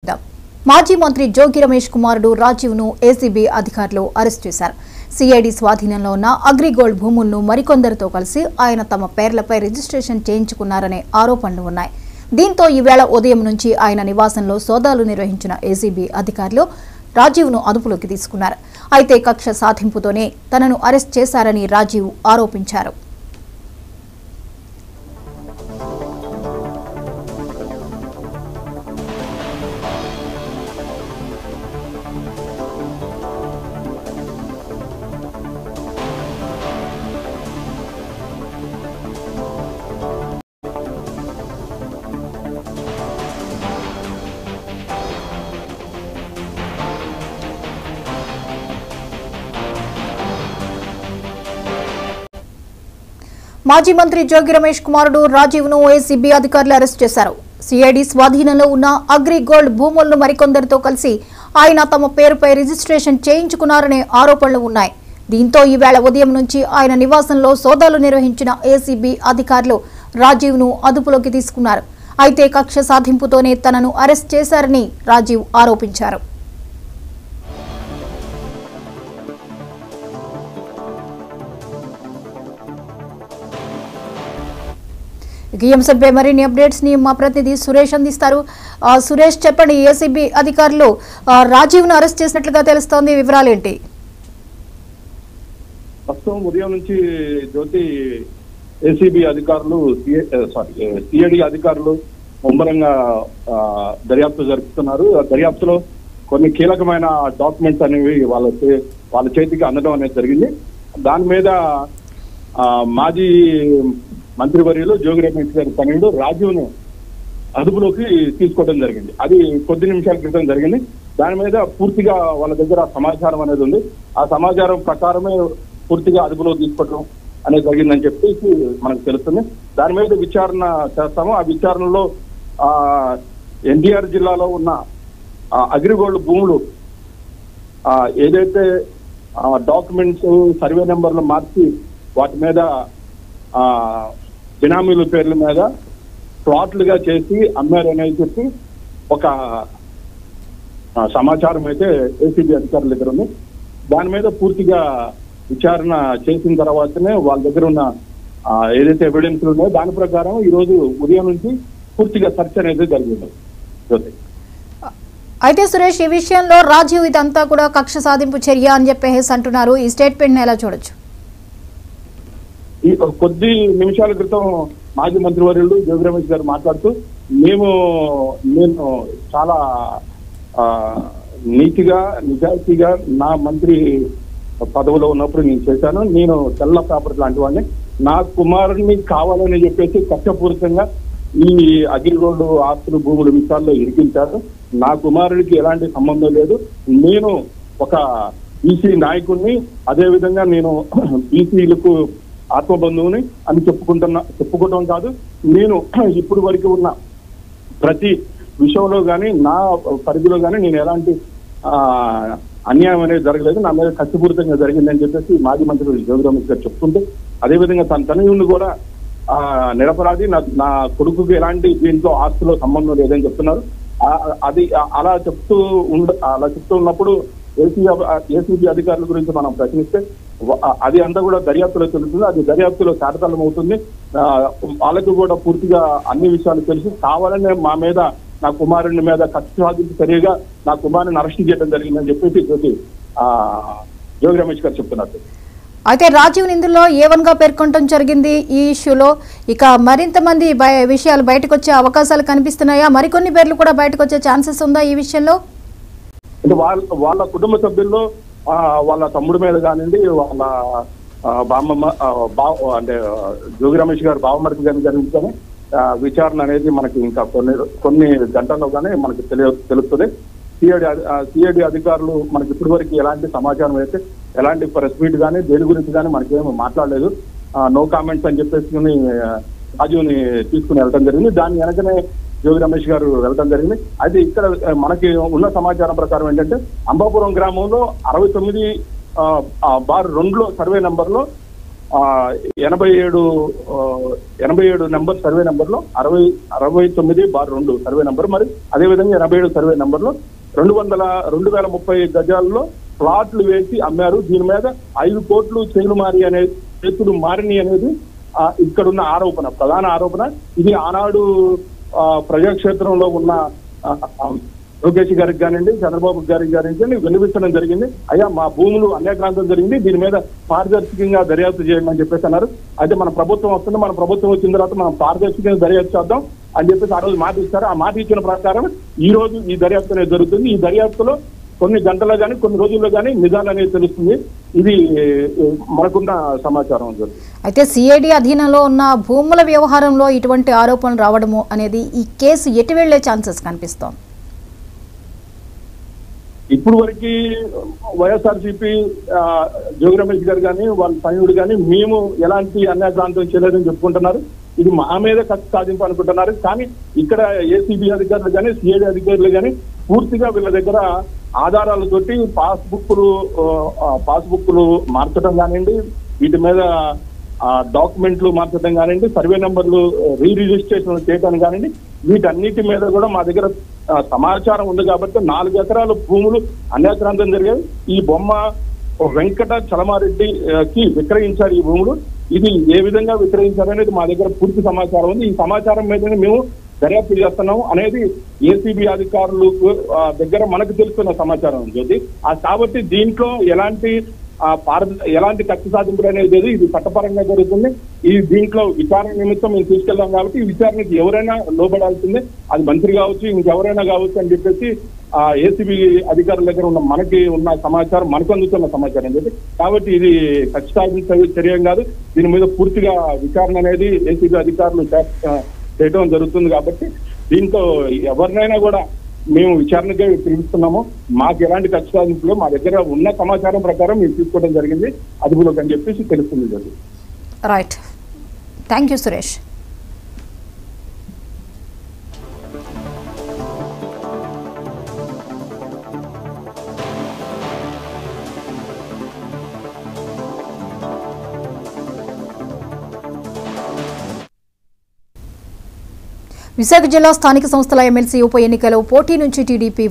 మాజీ మంత్రి జోగి రమేష్ కుమారుడు రాజీవ్ను ఏసీబీ అధికారులు అరెస్ట్ చేశారు. సిఐడి స్వాధీనంలో ఉన్న అగ్రిగోల్డ్ భూములను మరికొందరితో కలిసి ఆయన తమ పేర్లపై రిజిస్ట్రేషన్ చేయించుకున్నారనే ఆరోపణలు ఉన్నాయి. దీంతో ఈవేళ ఉదయం నుంచి ఆయన నివాసంలో సోదాలు నిర్వహించిన ఏసీబీ అధికారులు రాజీవ్ను అదుపులోకి తీసుకున్నారు. అయితే కక్ష సాధింపుతోనే తనను అరెస్ట్ చేశారని రాజీవ్ ఆరోపించారు. మాజీ మంత్రి జోగి రమేష్ కుమారుడు రాజీవ్ను ఏసీబీ అధికారులు అరెస్ట్ చేశారు. సిఐడి స్వాధీనంలో ఉన్న అగ్రిగోల్డ్ భూములను మరికొందరితో కలిసి ఆయన తమ పేరుపై రిజిస్ట్రేషన్ చేయించుకున్నారనే ఆరోపణలు ఉన్నాయి. దీంతో ఈవేళ ఉదయం నుంచి ఆయన నివాసంలో సోదాలు నిర్వహించిన ఏసీబీ అధికారులు రాజీవ్ను అదుపులోకి తీసుకున్నారు. అయితే కక్ష సాధింపుతోనే తనను అరెస్ట్ చేశారని రాజీవ్ ఆరోపించారు. ఈ అంశంపై మరిన్ని అప్డేట్స్ ని మా ప్రతినిధి సురేష్ అందిస్తారు. సురేష్, చెప్పండి, ఏసీబీ అధికారులు రాజీవ్ను అరెస్ట్ చేసినట్లుగా తెలుస్తోంది, వివరాలు ఏంటి? ప్రస్తుతం ఉదయం నుంచి జ్యోతి ఏసీబీ అధికారులు సిఐడి అధికారులు ముమ్మరంగా దర్యాప్తు జరుపుతున్నారు. దర్యాప్తులో కొన్ని కీలకమైన డాక్యుమెంట్స్ అనేవి వాళ్ళ చేతికి అందడం అనేది జరిగింది. దాని మీద మాజీ మంత్రివర్యులు జోగి రమేష్ గారి తనయుడు రాజీవ్ను అదుపులోకి తీసుకోవడం జరిగింది. అది కొద్ది నిమిషాల క్రితం జరిగింది. దాని మీద పూర్తిగా వాళ్ళ దగ్గర సమాచారం అనేది ఉంది. ఆ సమాచారం ప్రకారమే పూర్తిగా అదుపులోకి తీసుకోవడం అనేది జరిగిందని చెప్పేసి మనకు తెలుస్తుంది. దాని మీద విచారణ చేస్తాము. ఆ విచారణలో ఎన్టీఆర్ జిల్లాలో ఉన్న అగ్రిగోల్డ్ భూములు ఏదైతే డాక్యుమెంట్స్ సర్వే నెంబర్లు మార్చి వాటి మీద బినామీల పేర్ల మీద ప్లాట్లుగా చేసి అమ్మారనేది చెప్పి ఒక సమాచారం అయితే ఏసీబీ అధికారుల దగ్గర ఉంది. దాని మీద పూర్తిగా విచారణ చేసిన తర్వాతనే వాళ్ళ దగ్గర ఉన్న ఏదైతే ఎవిడెన్స్లు ఉన్నాయో దాని ప్రకారం ఈ రోజు ఉదయం నుంచి పూర్తిగా సెర్చ్ అనేది జరిగింది. అయితే సురేష్, ఈ విషయంలో రాజీవ్ ఇదంతా కూడా కక్ష సాధింపు చర్య అని చెప్పేసి అంటున్నారు. ఈ స్టేట్మెంట్ ఎలా చూడొచ్చు? ఈ కొద్ది నిమిషాల క్రితం మాజీ మంత్రివర్యులు జోగి రమేష్ గారు మాట్లాడుతూ నేను చాలా నీతిగా నిజాయితీగా నా మంత్రి పదవిలో ఉన్నప్పుడు నేను చేశాను. నేను తెల్ల పేపర్ లాంటి వాడిని. నా కుమారుడిని కావాలని చెప్పేసి కక్షపూరితంగా ఈ అగ్రిగోల్డ్ ఆస్తులు భూముల విషయాల్లో ఇరికించారు. నా కుమారుడికి ఎలాంటి సంబంధం లేదు. నేను ఒక బీసీ నాయకుడిని, అదేవిధంగా నేను బీసీలకు ఆత్మబంధువుని అని చెప్పుకోవడం కాదు. నేను ఇప్పుడు వరకు ఉన్న ప్రతి విషయంలో కానీ నా పరిధిలో కానీ నేను ఎలాంటి అన్యాయం అనేది జరగలేదు. నా మీద కక్షపూరితంగా జరిగిందని చెప్పేసి మాజీ మంత్రి జోగి రమేష్ గారు చెప్తుంటే, అదేవిధంగా తన తనయుడిని కూడా నిరపరాధి, నా కొడుకుకి ఎలాంటి దీంట్లో ఆస్తులో సంబంధం లేదని చెప్తున్నారు. అది అలా చెప్తూ ఉన్నప్పుడు ఏసీబీ అధికారుల గురించి మనం ప్రశ్నిస్తే అది అంతా కూడా దర్యాప్తులో తెలుస్తుంది. అది దర్యాప్తులో శాతకాలం అవుతుంది. వాళ్ళకు కూడా పూర్తిగా అన్ని విషయాలు తెలిసి కావాలనే మా మీద, నా కుమారుని మీద కక్ష సాధింపు చర్యగా నా కుమారుని అరెస్ట్ చేయడం జరిగిందని చెప్పేసి జోగి రమేష్ గారు చెప్తున్నారు. అయితే రాజీవ్ ఇందులో ఏవన్గా పేర్కొనడం జరిగింది ఈ ఇష్యూలో. ఇక మరింత మంది విషయాలు బయటకు వచ్చే అవకాశాలు కనిపిస్తున్నాయా? మరికొన్ని పేర్లు కూడా బయటకు వచ్చే ఛాన్సెస్ ఉందా ఈ విషయంలో? అంటే వాళ్ళ కుటుంబ సభ్యుల్లో వాళ్ళ తమ్ముడి మీద కానివ్వండి, వాళ్ళ బామ్మమ్మ అంటే జోగి రమేష్ గారు బావమరిది గారి గురించి కానీ విచారణ అనేది మనకి ఇంకా కొన్ని గంటల్లో కానీ మనకి తెలుస్తుంది. సిఐడి అధికారులు మనకి ఇప్పటి వరకు ఎలాంటి సమాచారం అయితే, ఎలాంటి ప్రెస్ మీట్ కానీ దేని గురించి కానీ మనకేమో మాట్లాడలేదు. నో కామెంట్స్ అని చెప్పేసి రాజుని తీసుకుని వెళ్ళడం జరిగింది. దాని వెనకనే జోగి రమేష్ గారు వెళ్ళడం జరిగింది. అయితే ఇక్కడ మనకి ఉన్న సమాచారం ప్రకారం ఏంటంటే, అంబాపురం గ్రామంలో 69/2 సర్వే నంబర్లో 87 నెంబర్ సర్వే నెంబర్లో 69/2 సర్వే నెంబర్, మరి అదేవిధంగా 87 సర్వే నెంబర్లో 2030 గజాల్లో ప్లాట్లు వేసి అమ్మారు. దీని మీద 5 కోట్లు చేతులు మారిని అనేది ఇక్కడున్న ఆరోపణ, ప్రధాన ఆరోపణ. ఇది ఆనాడు ప్రజాక్షేత్రంలో ఉన్న లోకేష్ గారికి కానివ్వండి, చంద్రబాబు గారికి కానివ్వండి వినిపించడం జరిగింది. అయ్యా మా భూములు అన్యాక్రాంతం జరిగింది, దీని మీద పారదర్శకంగా దర్యాప్తు చేయండి అని చెప్పేసి అన్నారు. అయితే మన ప్రభుత్వం వస్తుంది, మన ప్రభుత్వం వచ్చిన తర్వాత మనం పారదర్శకంగా దర్యాప్తు చేద్దాం అని చెప్పేసి ఆ రోజు మాట ఇచ్చారు. ఆ మాట ఇచ్చిన ప్రకారం ఈ రోజు ఈ దర్యాప్తు అనేది జరుగుతుంది. ఈ దర్యాప్తులో కొన్ని గంటల్లో కానీ కొన్ని రోజుల్లో కానీ నిజాలు అనేది తెలుస్తుంది. ఇది మనకున్న సమాచారం. అయితే సిఐడి అధీనంలో ఉన్న భూముల వ్యవహారంలో ఇటువంటి ఆరోపణలు రావడము అనేది ఈ కేసు ఎటు వెళ్లే ఛాన్సెస్ కనిపిస్తోంది. ఇప్పుడు వరకు వైఎస్ఆర్సీపీ జోగి రమేష్ గారు కానీ వాళ్ళ సైనికుడు కానీ మేము ఎలాంటి అన్యాక్రాంతం చేయలేదని చెప్పుకుంటున్నారు. ఇది మా మీద కక్ష సాధింపు అనుకుంటున్నారు. కానీ ఇక్కడ ఏసీబీ అధికారులు కానీ సిఐడి అధికారులు కానీ పూర్తిగా వీళ్ళ దగ్గర ఆధారాలతోటి పాస్బుక్లు మార్చడం కానివ్వండి, వీటి మీద డాక్యుమెంట్లు మార్చడం కానివ్వండి, సర్వే నెంబర్లు రిజిస్ట్రేషన్ చేయడం కానివ్వండి, వీటన్నిటి మీద కూడా మా దగ్గర సమాచారం ఉంది. కాబట్టి 4 ఎకరాల భూములు అన్యాక్రాంతం జరిగాయి. ఈ బొమ్మ వెంకట చలమారెడ్డికి విక్రయించారు ఈ భూములు. ఇది ఏ విధంగా విక్రయించారనేది మా దగ్గర పూర్తి సమాచారం ఉంది. ఈ సమాచారం మీదనే మేము దర్యాప్తు చేస్తున్నాము అనేది ఏసీబీ అధికారులు దగ్గర మనకు తెలుస్తున్న సమాచారం ఉంది. కాబట్టి దీంట్లో ఎలాంటి కక్ష సాధింపులు అనేది లేదు. ఇది చట్టపరంగా జరుగుతుంది. ఈ దీంట్లో విచారణ నిమిత్తం మేము తీసుకెళ్లాం కాబట్టి ఈ విచారణకి ఎవరైనా లోబడాల్సిందే, అది మంత్రి కావచ్చు ఇంకెవరైనా కావచ్చు అని చెప్పేసి ఏసీబీ అధికారుల దగ్గర ఉన్న మనకి ఉన్న సమాచారం, మనకు అందుతున్న సమాచారం చెప్పి. కాబట్టి ఇది కక్ష సాధించే చర్యం కాదు. దీని మీద పూర్తిగా విచారణ అనేది ఏసీబీ అధికారులు చేయడం జరుగుతుంది. కాబట్టి దీంతో ఎవరినైనా కూడా మేము విచారణకే పిలుస్తున్నాము. మాకు ఎలాంటి కక్ష సాధింపులో మా దగ్గర ఉన్న సమాచారం ప్రకారం మేము తీసుకోవడం జరిగింది అదుపులోకి అని చెప్పేసి తెలుస్తుంది. Right, thank you Suresh. Visakha జిల్లా స్థానిక సంస్థల ఎమ్మెల్సీ ఉప ఎన్నికలో పోటీ నుంచి టీడీపీ